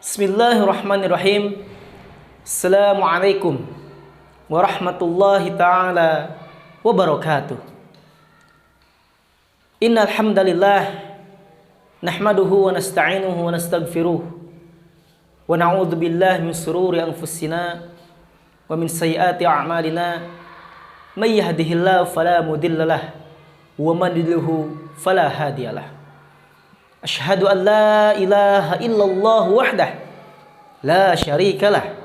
Bismillahirrahmanirrahim. Assalamualaikum warahmatullahi ta'ala wabarakatuh. Innal hamdalillah nahmaduhu wa nasta'inuhu wa nastaghfiruh wa na'udzu billahi min shururi anfusina wa min sayyiati a'malina. May yahdihillahu fala mudhillalah wa man yudlilhu fala hadiyalah. Asyhadu an la ilaha illallah wahdah la syarikalah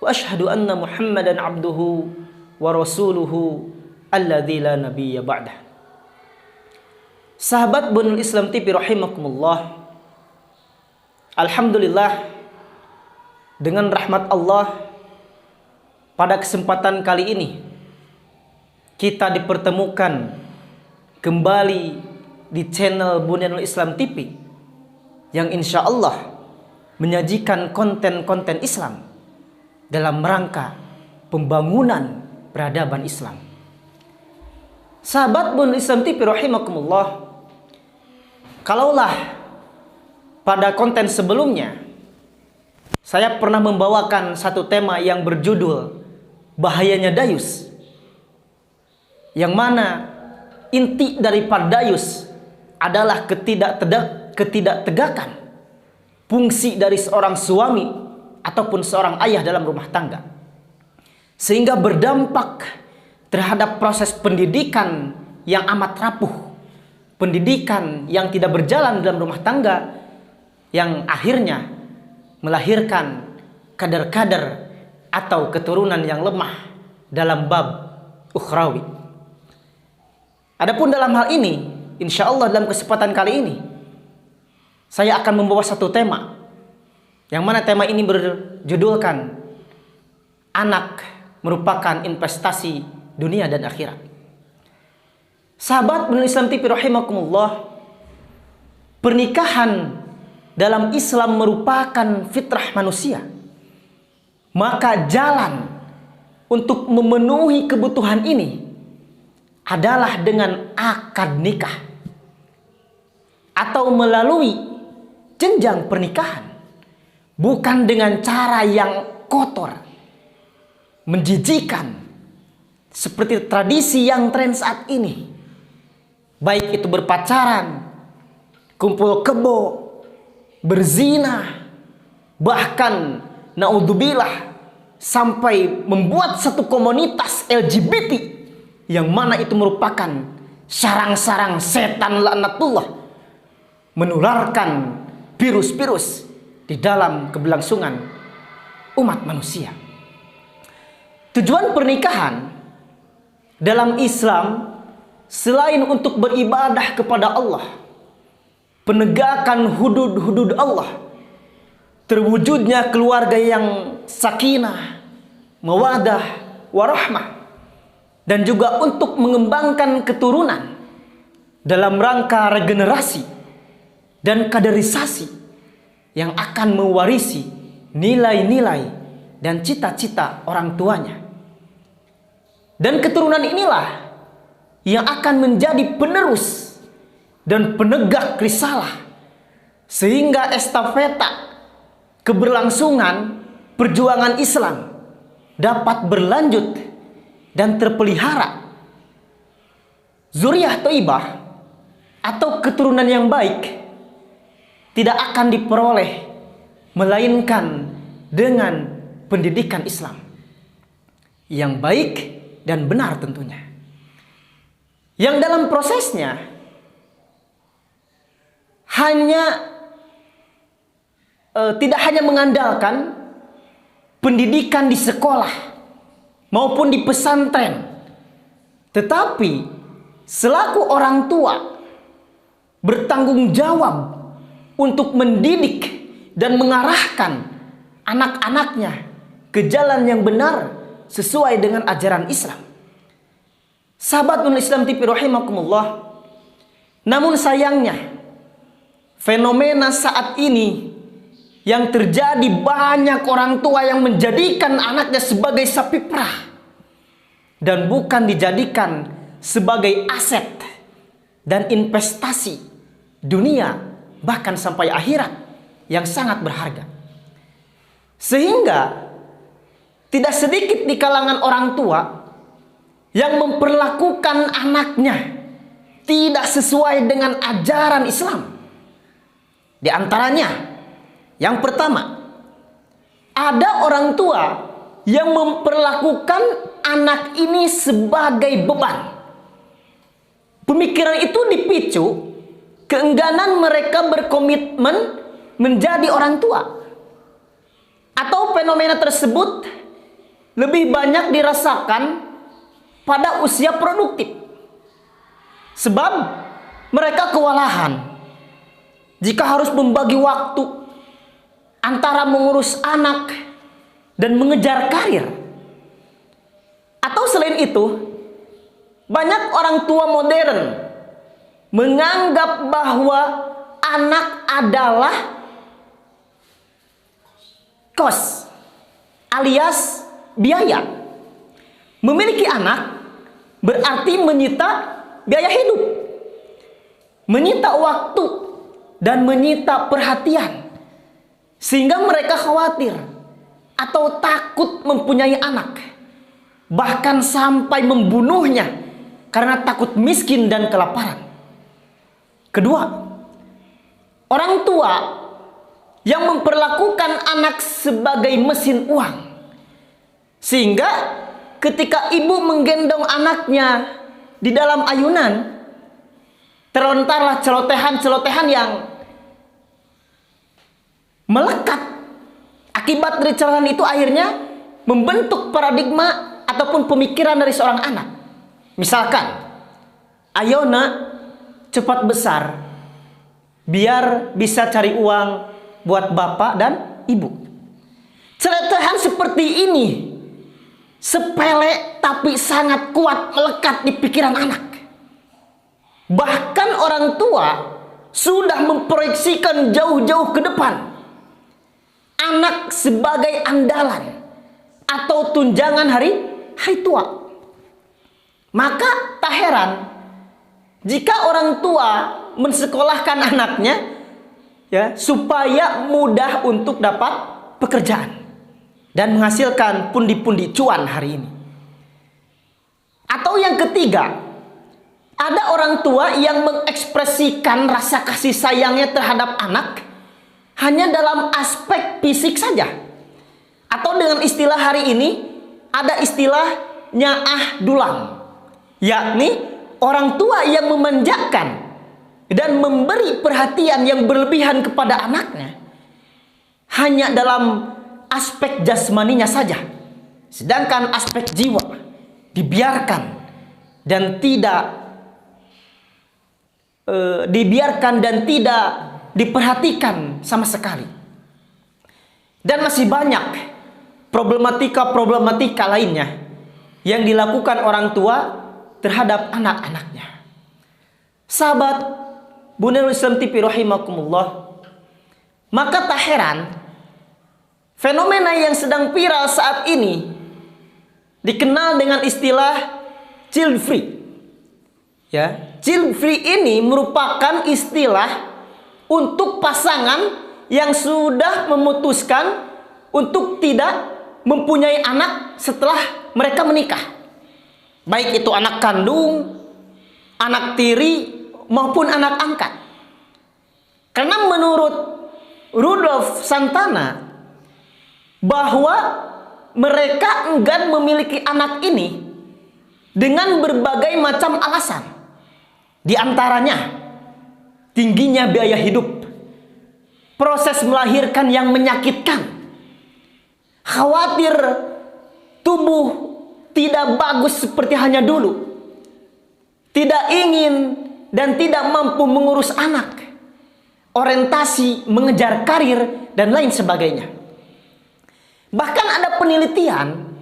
wa asyhadu anna Muhammadan abduhu wa rasuluhu alladzi la nabiyya ba'dah. Sahabat Bunul Islam TV rahimakumullah. Alhamdulillah, dengan rahmat Allah pada kesempatan kali ini kita dipertemukan kembali di channel Bunyanul Islam TV yang insya Allah menyajikan konten-konten Islam dalam rangka pembangunan peradaban Islam. Sahabat Bunyanul Islam TV rahimakumullah, kalaulah pada konten sebelumnya saya pernah membawakan satu tema yang berjudul bahayanya dayus, yang mana inti daripada dayus adalah ketidaktegakan fungsi dari seorang suami ataupun seorang ayah dalam rumah tangga, sehingga berdampak terhadap proses pendidikan yang amat rapuh, pendidikan yang tidak berjalan dalam rumah tangga, yang akhirnya melahirkan kader-kader atau keturunan yang lemah dalam bab ukhrawi. Adapun dalam hal ini, insya Allah dalam kesempatan kali ini saya akan membawa satu tema, yang mana tema ini berjudulkan anak merupakan investasi dunia dan akhirat. Sahabat Bunyanul Islam TV rahimakumullah, pernikahan dalam Islam merupakan fitrah manusia. Maka jalan untuk memenuhi kebutuhan ini adalah dengan akad nikah atau melalui jenjang pernikahan, bukan dengan cara yang kotor, menjijikan seperti tradisi yang tren saat ini, baik itu berpacaran, kumpul kebo, berzina, bahkan naudzubillah sampai membuat satu komunitas LGBT yang mana itu merupakan sarang-sarang setan laknatullah, menularkan virus-virus di dalam keberlangsungan umat manusia. Tujuan pernikahan dalam Islam selain untuk beribadah kepada Allah, penegakan hudud-hudud Allah, terwujudnya keluarga yang sakinah, mawadah, warahmah, dan juga untuk mengembangkan keturunan dalam rangka regenerasi dan kaderisasi yang akan mewarisi nilai-nilai dan cita-cita orang tuanya. Dan keturunan inilah yang akan menjadi penerus dan penegak risalah, sehingga estafeta keberlangsungan perjuangan Islam dapat berlanjut dan terpelihara. Zuriyah thayyibah atau keturunan yang baik tidak akan diperoleh melainkan dengan pendidikan Islam yang baik dan benar tentunya, yang dalam prosesnya tidak hanya mengandalkan pendidikan di sekolah maupun di pesantren, tetapi selaku orang tua bertanggung jawab untuk mendidik dan mengarahkan anak-anaknya ke jalan yang benar sesuai dengan ajaran Islam. Sahabat Bunyanul Islam TV rahimakumullah, namun sayangnya fenomena saat ini yang terjadi, banyak orang tua yang menjadikan anaknya sebagai sapi perah dan bukan dijadikan sebagai aset dan investasi dunia bahkan sampai akhirat yang sangat berharga. Sehingga tidak sedikit di kalangan orang tua yang memperlakukan anaknya tidak sesuai dengan ajaran Islam. Di antaranya, yang pertama, ada orang tua yang memperlakukan anak ini sebagai beban. Pemikiran itu dipicu keengganan mereka berkomitmen menjadi orang tua. Atau fenomena tersebut lebih banyak dirasakan pada usia produktif. Sebab mereka kewalahan jika harus membagi waktu antara mengurus anak dan mengejar karir. Atau selain itu, banyak orang tua modern menganggap bahwa anak adalah kos alias biaya. Memiliki anak berarti menyita biaya hidup, menyita waktu, dan menyita perhatian. Sehingga mereka khawatir atau takut mempunyai anak, bahkan sampai membunuhnya karena takut miskin dan kelaparan. Kedua, orang tua yang memperlakukan anak sebagai mesin uang. Sehingga ketika ibu menggendong anaknya di dalam ayunan, terlontarlah celotehan-celotehan yang melekat. Akibat dari celotehan itu akhirnya membentuk paradigma ataupun pemikiran dari seorang anak. Misalkan, ayo nak, cepat besar, biar bisa cari uang buat bapak dan ibu. Celotehan seperti ini sepele tapi sangat kuat melekat di pikiran anak. Bahkan orang tua sudah memproyeksikan jauh-jauh ke depan anak sebagai andalan atau tunjangan hari tua. Maka tak heran jika orang tua mensekolahkan anaknya ya supaya mudah untuk dapat pekerjaan dan menghasilkan pundi-pundi cuan hari ini. Atau yang ketiga, ada orang tua yang mengekspresikan rasa kasih sayangnya terhadap anak hanya dalam aspek fisik saja. Atau dengan istilah hari ini, ada istilah nyaah dulang, yakni orang tua yang memanjakan dan memberi perhatian yang berlebihan kepada anaknya hanya dalam aspek jasmaninya saja, sedangkan aspek jiwa dibiarkan dan tidak diperhatikan sama sekali. Dan masih banyak problematika lainnya yang dilakukan orang tua terhadap anak-anaknya. Sahabat Bunurul Islam TV rahimakumullah, maka tak heran fenomena yang sedang viral saat ini dikenal dengan istilah child free. Ya, child free ini merupakan istilah untuk pasangan yang sudah memutuskan untuk tidak mempunyai anak setelah mereka menikah. Baik itu anak kandung, anak tiri, maupun anak angkat. Karena menurut Rudolf Santana, bahwa mereka enggan memiliki anak ini dengan berbagai macam alasan. Di antaranya, tingginya biaya hidup, proses melahirkan yang menyakitkan, khawatir tubuh tidak bagus seperti hanya dulu, tidak ingin dan tidak mampu mengurus anak, orientasi mengejar karir, dan lain sebagainya. Bahkan ada penelitian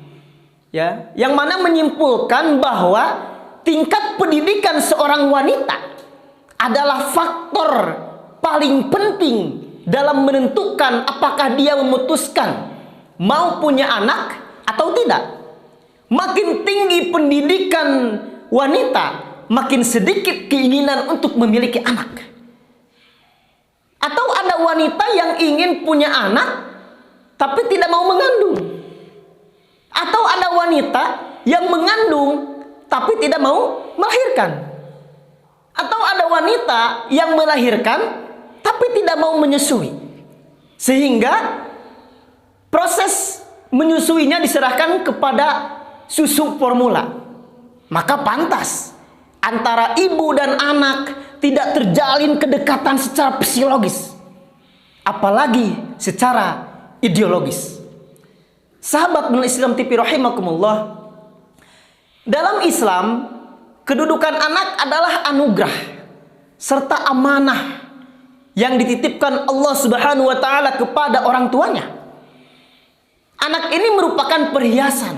ya yang mana menyimpulkan bahwa tingkat pendidikan seorang wanita adalah faktor paling penting dalam menentukan apakah dia memutuskan mau punya anak atau tidak. Makin tinggi pendidikan wanita, makin sedikit keinginan untuk memiliki anak. Atau ada wanita yang ingin punya anak tapi tidak mau mengandung. Atau ada wanita yang mengandung tapi tidak mau melahirkan. Atau ada wanita yang melahirkan tapi tidak mau menyusui. Sehingga proses menyusuinya diserahkan kepada susu formula. Maka pantas antara ibu dan anak tidak terjalin kedekatan secara psikologis, apalagi secara ideologis. Sahabat Islam TV rahimakumullah, dalam Islam kedudukan anak adalah anugerah serta amanah yang dititipkan Allah Subhanahu wa taala kepada orang tuanya. Anak ini merupakan perhiasan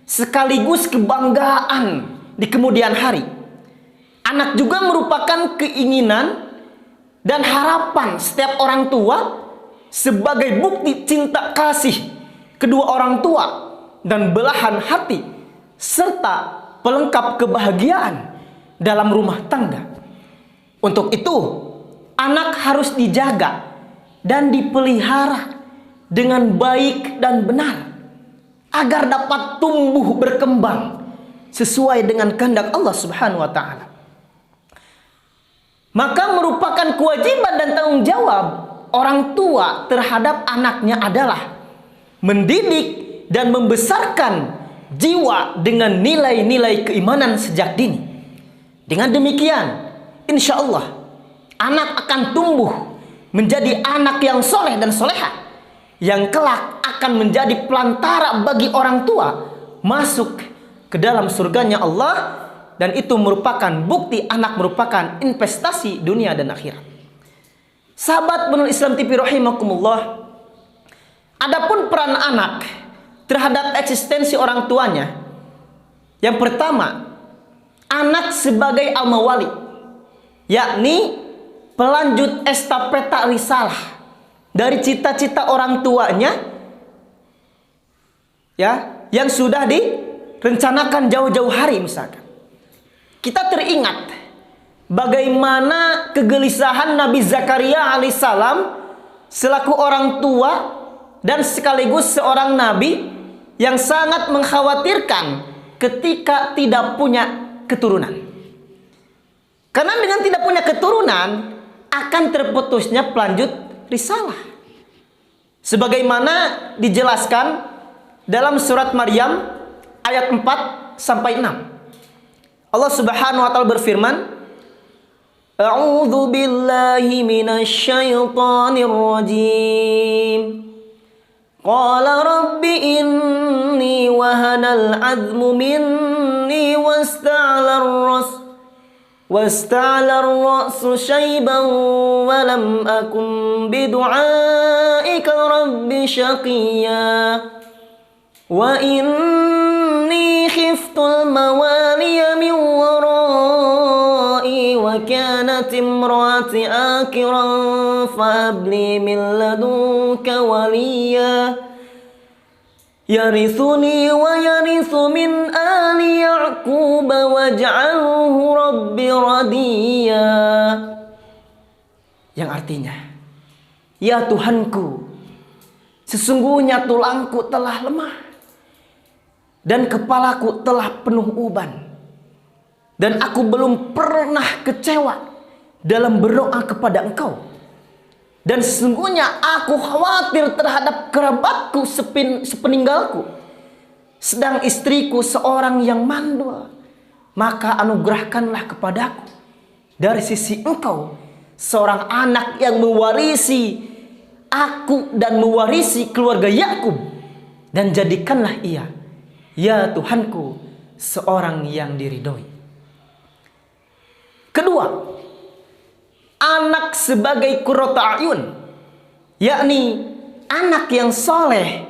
sekaligus kebanggaan di kemudian hari. Anak juga merupakan keinginan dan harapan setiap orang tua sebagai bukti cinta kasih kedua orang tua dan belahan hati serta pelengkap kebahagiaan dalam rumah tangga. Untuk itu, anak harus dijaga dan dipelihara dengan baik dan benar agar dapat tumbuh berkembang sesuai dengan kehendak Allah Subhanahu wa taala. Maka merupakan kewajiban dan tanggung jawab orang tua terhadap anaknya adalah mendidik dan membesarkan jiwa dengan nilai-nilai keimanan sejak dini. Dengan demikian, insya Allah anak akan tumbuh menjadi anak yang soleh dan soleha, yang kelak akan menjadi pelantara bagi orang tua masuk ke dalam surganya Allah. Dan itu merupakan bukti anak merupakan investasi dunia dan akhirat. Sahabat Bunul Islam TV rahimakumullah, adapun peran anak terhadap eksistensi orang tuanya, yang pertama, anak sebagai al-mawali, yakni pelanjut estafeta risalah dari cita-cita orang tuanya, ya, yang sudah direncanakan jauh-jauh hari. Misalkan kita teringat bagaimana kegelisahan Nabi Zakaria alaihissalam selaku orang tua dan sekaligus seorang nabi yang sangat mengkhawatirkan ketika tidak punya keturunan. Karena dengan tidak punya keturunan akan terputusnya pelanjut risalah. Sebagaimana dijelaskan dalam surat Maryam ayat 4 sampai 6. Allah Subhanahu wa taala berfirman, A'udzu billahi minasy syaithanir rajim. Qala rabbi inni wahanal 'azmu minni wasta'ala ar-ra'su shayban wa lam akun bidu'aika rabbi syaqiyya. Wa inni khiftul mawaliya min warai wa kanat imraati akiran fabli min ladunka waliya yarithuni wa yarithu min ali ya'qub waj'alhu rabbi radiya. Yang artinya, ya Tuhanku, sesungguhnya tulangku telah lemah dan kepalaku telah penuh uban, dan aku belum pernah kecewa dalam berdoa kepada Engkau. Dan sesungguhnya aku khawatir terhadap kerabatku sepeninggalku, sedang istriku seorang yang mandul. Maka anugerahkanlah kepadaku dari sisi Engkau seorang anak yang mewarisi aku dan mewarisi keluarga Yakub, dan jadikanlah ia, ya Tuhanku, seorang yang diridhoi. Kedua, anak sebagai qurrata ayun, yakni anak yang soleh,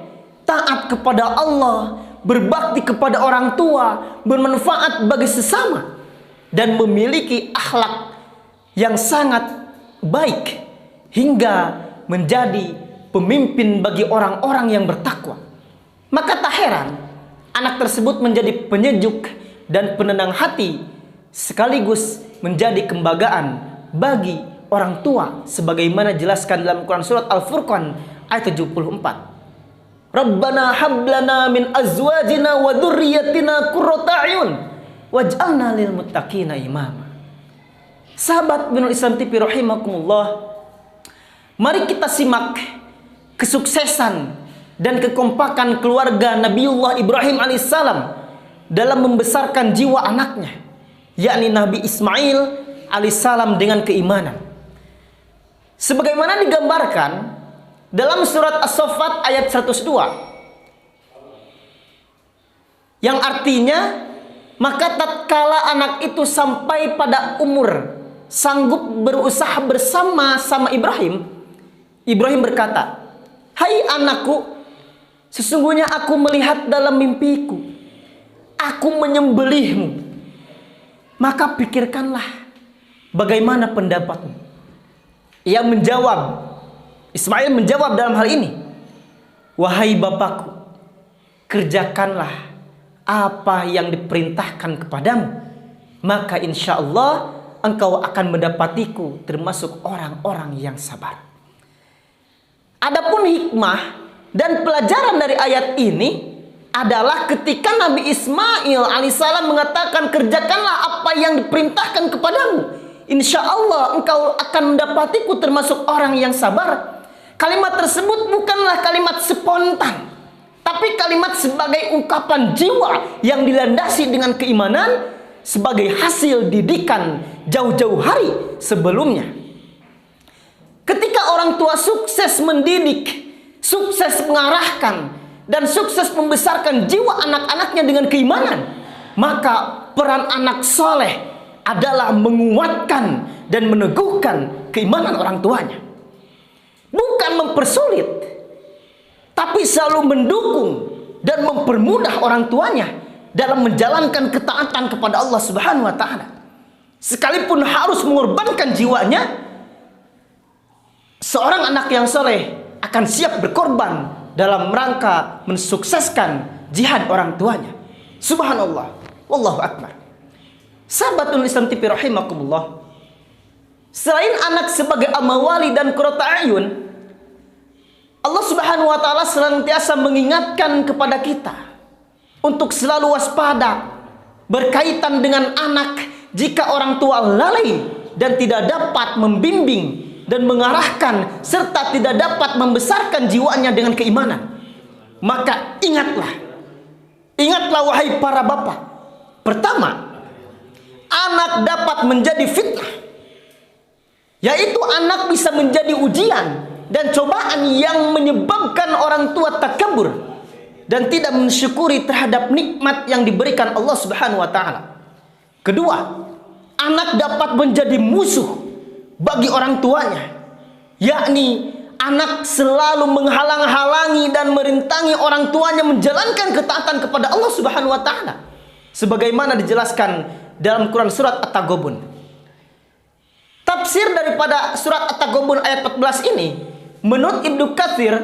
taat kepada Allah, berbakti kepada orang tua, bermanfaat bagi sesama, dan memiliki akhlak yang sangat baik hingga menjadi pemimpin bagi orang-orang yang bertakwa. Maka tak heran anak tersebut menjadi penyejuk dan penenang hati, sekaligus menjadi kebanggaan bagi orang tua, sebagaimana jelaskan dalam Quran surat Al-Furqan ayat 74. Rabbana hablana min azwajina wa dzurriyyatina qurrata a'yun waj'alna lil muttaqina imama. Sahabat binul Islam TV rahimakumullah, mari kita simak kesuksesan dan kekompakan keluarga Nabiullah Ibrahim alaihissalam dalam membesarkan jiwa anaknya, yakni Nabi Ismail alaihissalam dengan keimanan. Sebagaimana digambarkan dalam surat As-Saffat ayat 102, yang artinya, maka tatkala anak itu sampai pada umur sanggup berusaha bersama-sama Ibrahim, Ibrahim berkata, "Hai anakku, sesungguhnya aku melihat dalam mimpiku, aku menyembelihmu. Maka pikirkanlah bagaimana pendapatmu." Ia menjawab, Ismail menjawab dalam hal ini, "Wahai bapakku, kerjakanlah apa yang diperintahkan kepadamu, maka insya Allah engkau akan mendapatiku termasuk orang-orang yang sabar." Adapun hikmah dan pelajaran dari ayat ini adalah ketika Nabi Ismail alaihissalam mengatakan, "Kerjakanlah apa yang diperintahkan kepadamu, insya Allah engkau akan mendapatiku termasuk orang yang sabar." Kalimat tersebut bukanlah kalimat spontan, tapi kalimat sebagai ungkapan jiwa yang dilandasi dengan keimanan sebagai hasil didikan jauh-jauh hari sebelumnya. Ketika orang tua sukses mendidik, sukses mengarahkan, dan sukses membesarkan jiwa anak-anaknya dengan keimanan, maka peran anak soleh adalah menguatkan dan meneguhkan keimanan orang tuanya. Bukan mempersulit, tapi selalu mendukung dan mempermudah orang tuanya dalam menjalankan ketaatan kepada Allah Subhanahu wa taala. Sekalipun harus mengorbankan jiwanya, seorang anak yang soleh akan siap berkorban dalam rangka mensukseskan jihad orang tuanya. Subhanallah, wallahu akbar. Sahabatul Islam TV rahimakumullah, selain anak sebagai amawali dan qurrata a'yun, Allah Subhanahu wa taala senantiasa mengingatkan kepada kita untuk selalu waspada berkaitan dengan anak. Jika orang tua lalai dan tidak dapat membimbing dan mengarahkan serta tidak dapat membesarkan jiwanya dengan keimanan, maka ingatlah wahai para bapak. Pertama, anak dapat menjadi fitnah, yaitu anak bisa menjadi ujian dan cobaan yang menyebabkan orang tua takabur dan tidak mensyukuri terhadap nikmat yang diberikan Allah Subhanahu wa taala. Kedua, anak dapat menjadi musuh bagi orang tuanya, yakni anak selalu menghalang-halangi dan merintangi orang tuanya menjalankan ketaatan kepada Allah Subhanahu wa taala, sebagaimana dijelaskan dalam Quran surat At-Taghabun. Tafsir daripada surat At-Taghabun ayat 14 ini, menurut Ibnu Katsir,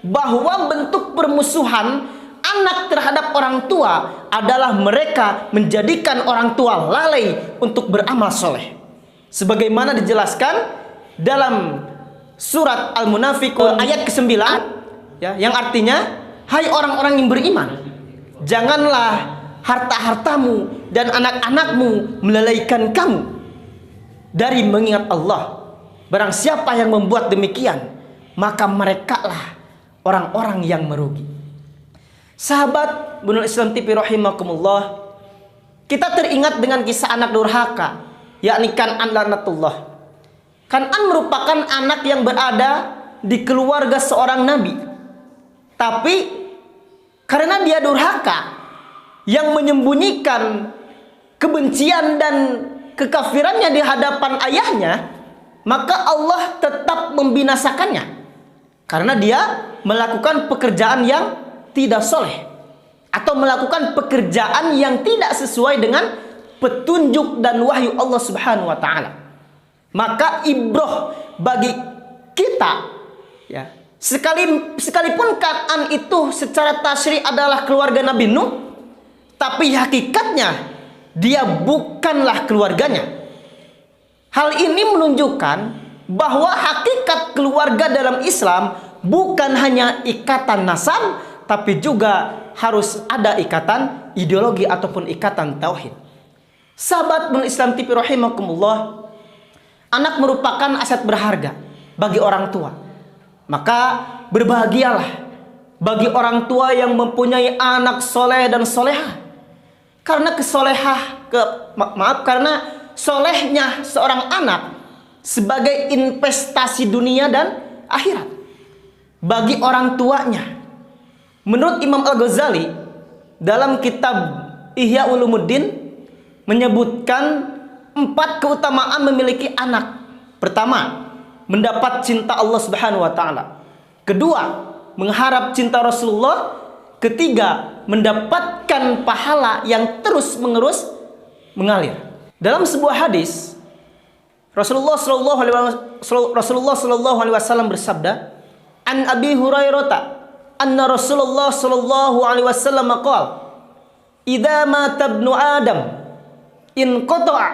bahwa bentuk permusuhan anak terhadap orang tua adalah mereka menjadikan orang tua lalai untuk beramal soleh, sebagaimana dijelaskan dalam surat Al-Munafiqun ayat ke-9, ya, yang artinya, hai orang-orang yang beriman, janganlah harta-hartamu dan anak-anakmu melalaikan kamu dari mengingat Allah. Barang siapa yang membuat demikian, maka merekalah orang-orang yang merugi. Sahabat Bunul Islam TV rahimakumullah, kita teringat dengan kisah anak durhaka, yakni Kan'an laknatullah. Kan'an merupakan anak yang berada di keluarga seorang nabi, tapi karena dia durhaka yang menyembunyikan kebencian dan kekafirannya di hadapan ayahnya, maka Allah tetap membinasakannya karena dia melakukan pekerjaan yang tidak soleh atau melakukan pekerjaan yang tidak sesuai dengan petunjuk dan wahyu Allah Subhanahu wa taala. Maka ibrah bagi kita, ya, sekalipun Kan'an itu secara tasyri adalah keluarga Nabi Nuh, tapi hakikatnya dia bukanlah keluarganya. Hal ini menunjukkan bahwa hakikat keluarga dalam Islam bukan hanya ikatan nasab, tapi juga harus ada ikatan ideologi ataupun ikatan tauhid. Sahabat Islam TV rahimakumullah, anak merupakan aset berharga bagi orang tua. Maka berbahagialah bagi orang tua yang mempunyai anak soleh dan solehah. Karena karena solehnya seorang anak sebagai investasi dunia dan akhirat bagi orang tuanya. Menurut Imam Al-Ghazali dalam kitab Ihya Ulumuddin menyebutkan 4 keutamaan memiliki anak. Pertama, mendapat cinta Allah Subhanahu wa taala. Kedua, mengharap cinta Rasulullah. Ketiga, mendapatkan pahala yang terus-menerus mengalir. Dalam sebuah hadis, Rasulullah sallallahu alaihi wasallam bersabda, "An Abi Hurairah anna Rasulullah sallallahu alaihi wasallam qala, "Idza mata ibnu Adam in qata'a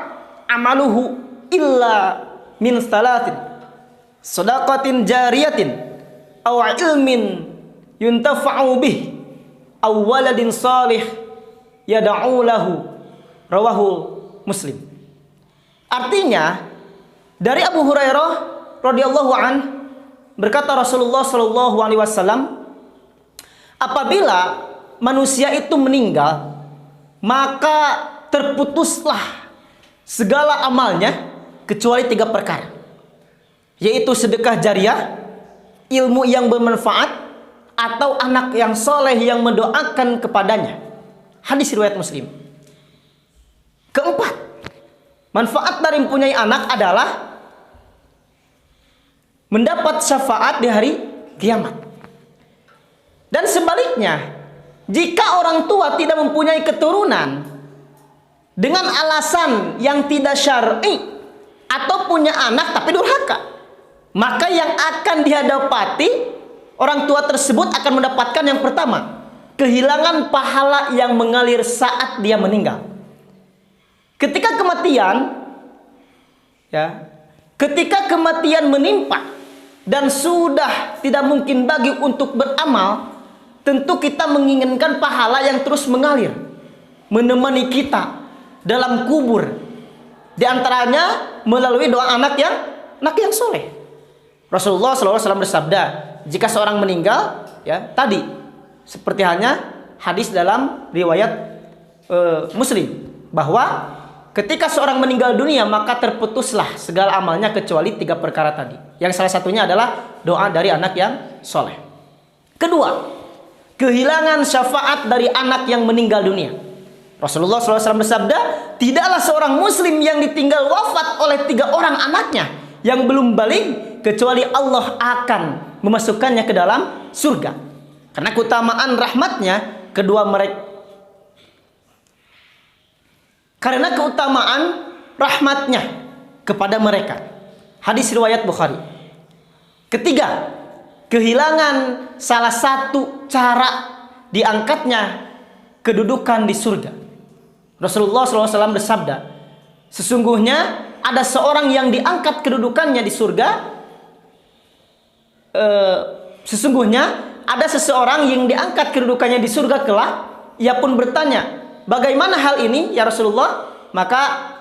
amaluhu illa min salatin, sadaqatin jariyatin aw ilmin yuntafa'u bih aw waladin salih yad'u lahu." Rawahu Muslim. Artinya dari Abu Hurairah radhiyallahu an berkata Rasulullah sallallahu alaihi wasallam, apabila manusia itu meninggal, maka terputuslah segala amalnya kecuali 3 perkara, yaitu sedekah jariah, ilmu yang bermanfaat, atau anak yang soleh yang mendoakan kepadanya. Hadis riwayat Muslim. Keempat, manfaat dari mempunyai anak adalah mendapat syafaat di hari kiamat. Dan sebaliknya, jika orang tua tidak mempunyai keturunan dengan alasan yang tidak syar'i atau punya anak tapi durhaka, maka yang akan dihadapati orang tua tersebut akan mendapatkan yang pertama, kehilangan pahala yang mengalir saat dia meninggal. Ketika kematian menimpa dan sudah tidak mungkin bagi untuk beramal, tentu kita menginginkan pahala yang terus mengalir menemani kita dalam kubur, di antaranya melalui doa anak yang soleh. Rasulullah SAW bersabda, jika seorang meninggal, tadi seperti halnya hadis dalam riwayat Muslim, bahwa ketika seorang meninggal dunia maka terputuslah segala amalnya kecuali 3 perkara tadi, yang salah satunya adalah doa dari anak yang soleh. Kedua, kehilangan syafaat dari anak yang meninggal dunia. Rasulullah SAW bersabda, tidaklah seorang muslim yang ditinggal wafat oleh 3 orang anaknya yang belum balik, kecuali Allah akan memasukkannya ke dalam surga. Karena keutamaan rahmatnya kedua mereka. Karena keutamaan rahmatnya kepada mereka. Hadis riwayat Bukhari. Ketiga, kehilangan salah satu cara diangkatnya kedudukan di surga. Rasulullah SAW bersabda, sesungguhnya ada seorang yang diangkat kedudukannya di surga. Sesungguhnya ada seseorang yang diangkat kedudukannya di surga kelak. Ia pun bertanya, bagaimana hal ini ya Rasulullah? Maka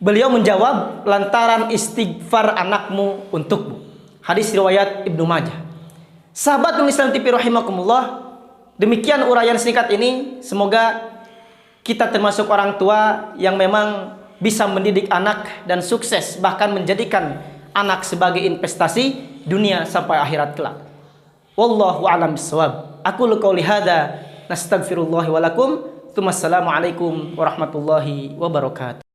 beliau menjawab, lantaran istighfar anakmu untukmu. Hadis riwayat Ibnu Majah. Sahabat Islam TV rahimakumullah, demikian uraian singkat ini. Semoga kita termasuk orang tua yang memang bisa mendidik anak dan sukses, bahkan menjadikan anak sebagai investasi dunia sampai akhirat kelak. Wallahu a'lam bishawab. Aqulu qouli hadza, nastaghfirullah wa lakum. Assalamualaikum warahmatullahi wabarakatuh.